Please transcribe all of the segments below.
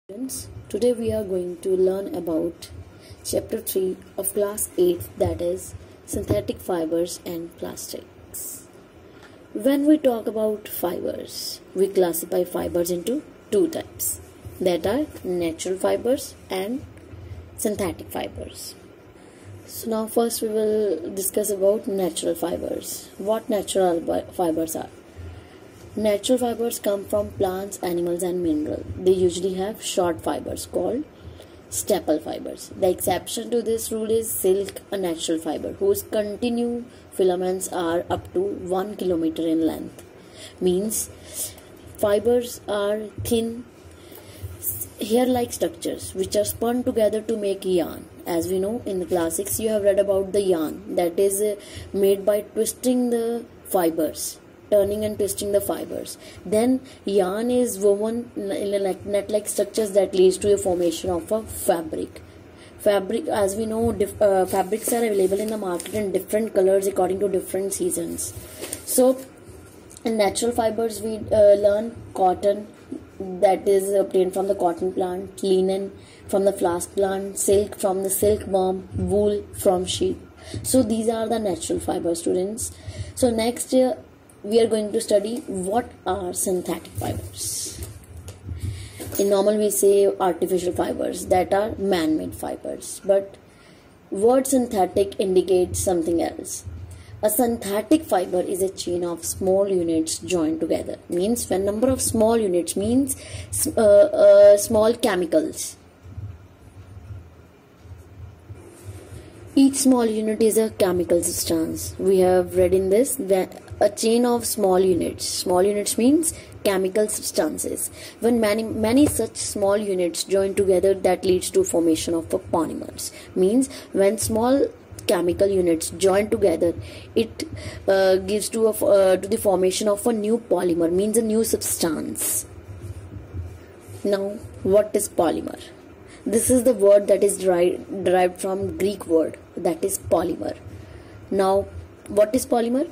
Students, today we are going to learn about Chapter 3 of Class 8, that is Synthetic Fibers and Plastics. When we talk about fibers, we classify fibers into two types, that are natural fibers and synthetic fibers. So now first we will discuss about natural fibers. What natural fibers are? Natural fibers come from plants, animals and minerals. They usually have short fibers called staple fibers. The exception to this rule is silk, a natural fiber whose continuous filaments are up to 1 kilometer in length. Means fibers are thin hair-like structures which are spun together to make yarn. As we know, in the classics you have read about the yarn that is made by twisting the fibers. Turning and twisting the fibers. Then yarn is woven in like net-like structures that leads to a formation of a fabric. Fabric, as we know, fabrics are available in the market in different colors according to different seasons. So, in natural fibers we learn cotton, that is obtained from the cotton plant, linen from the flax plant, silk from the silkworm, wool from sheep. So these are the natural fibers, students. So next we are going to study what are synthetic fibers. In normal we say artificial fibers, that are man-made fibers, but word synthetic indicates something else. A synthetic fiber is a chain of small units joined together. Means when number of small units means small chemicals. Each small unit is a chemical substance. We have read in this that a chain of small units. Small units means chemical substances. When many such small units join together, that leads to formation of polymers. Means when small chemical units join together, it gives to the formation of a new polymer. Means a new substance. Now, what is polymer? This is the word that is derived from Greek word, that is polymer. Now, what is polymer?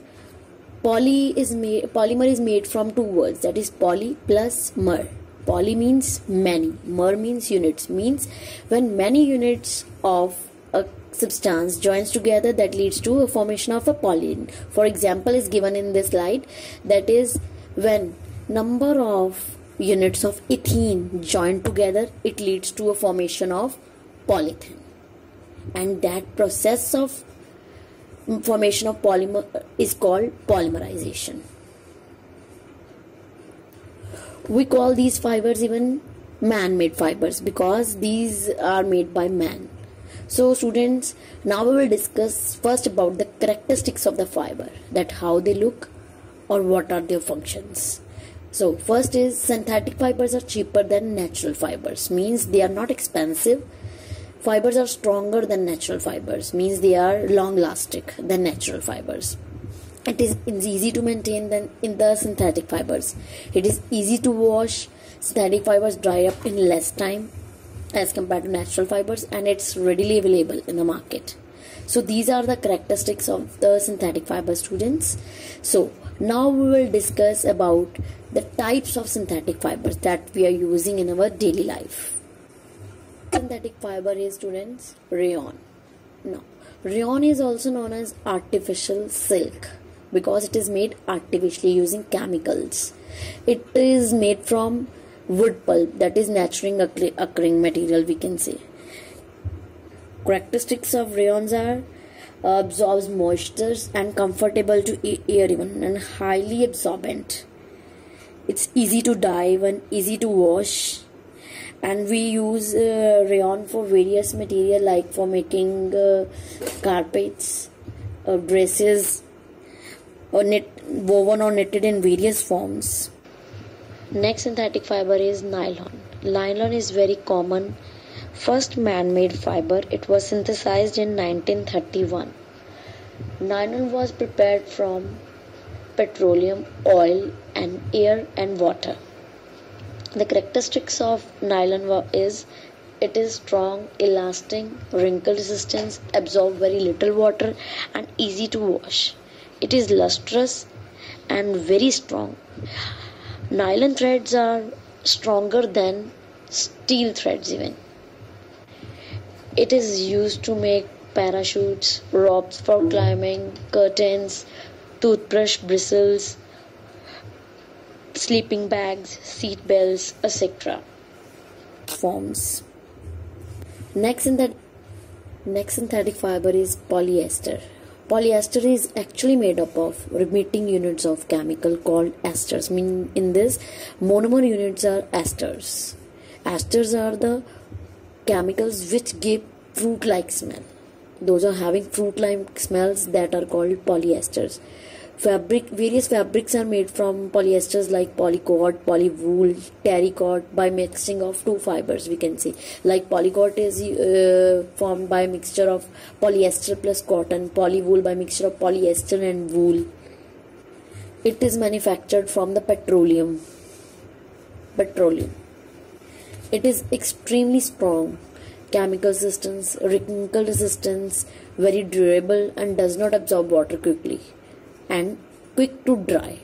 Polymer is made from two words, that is poly plus mer. Poly means many, mer means units. Means when many units of a substance joins together, that leads to a formation of a polyene. For example is given in this slide, that is when number of units of ethene joined together, it leads to a formation of polyethylene, and that process of formation of polymer is called polymerization. We call these fibers even man-made fibers because these are made by man. So students, now we will discuss first about the characteristics of the fiber, that how they look or what are their functions. So first is synthetic fibers are cheaper than natural fibers, means they are not expensive. Fibers are stronger than natural fibers, means they are long lasting than natural fibers. It is easy to maintain than in the synthetic fibers. It is easy to wash. Synthetic fibers dry up in less time as compared to natural fibers, and it's readily available in the market. So these are the characteristics of the synthetic fiber, students. So now we will discuss about the types of synthetic fibers that we are using in our daily life. Synthetic fiber is, students, rayon. Now, rayon is also known as artificial silk because it is made artificially using chemicals. It is made from wood pulp, that is naturally occurring material, we can say. Characteristics of rayons are absorbs moisture and comfortable to air even, and highly absorbent. It's easy to dye and easy to wash, and we use rayon for various material like for making carpets, dresses, or woven or knitted in various forms. Next synthetic fiber is nylon. Nylon is very common. First man-made fiber, it was synthesized in 1931. Nylon was prepared from petroleum, oil and air and water. The characteristics of nylon is it is strong, elastic, wrinkle resistant, absorb very little water and easy to wash. It is lustrous and very strong. Nylon threads are stronger than steel threads even. It is used to make parachutes, ropes for climbing, curtains, toothbrush bristles, sleeping bags, seat belts, etc. Forms. Next synthetic fiber is polyester. Polyester is actually made up of repeating units of chemical called esters. In this, monomer units are esters. Esters are the chemicals which give fruit-like smell. Those are having fruit-like smells that are called polyesters. Various fabrics are made from polyesters like polycot, polywool, terrycot by mixing of two fibers. We can see like polycot is formed by mixture of polyester plus cotton, polywool by mixture of polyester and wool. It is manufactured from the petroleum. It is extremely strong, chemical resistance, wrinkle resistance, very durable and does not absorb water quickly and quick to dry.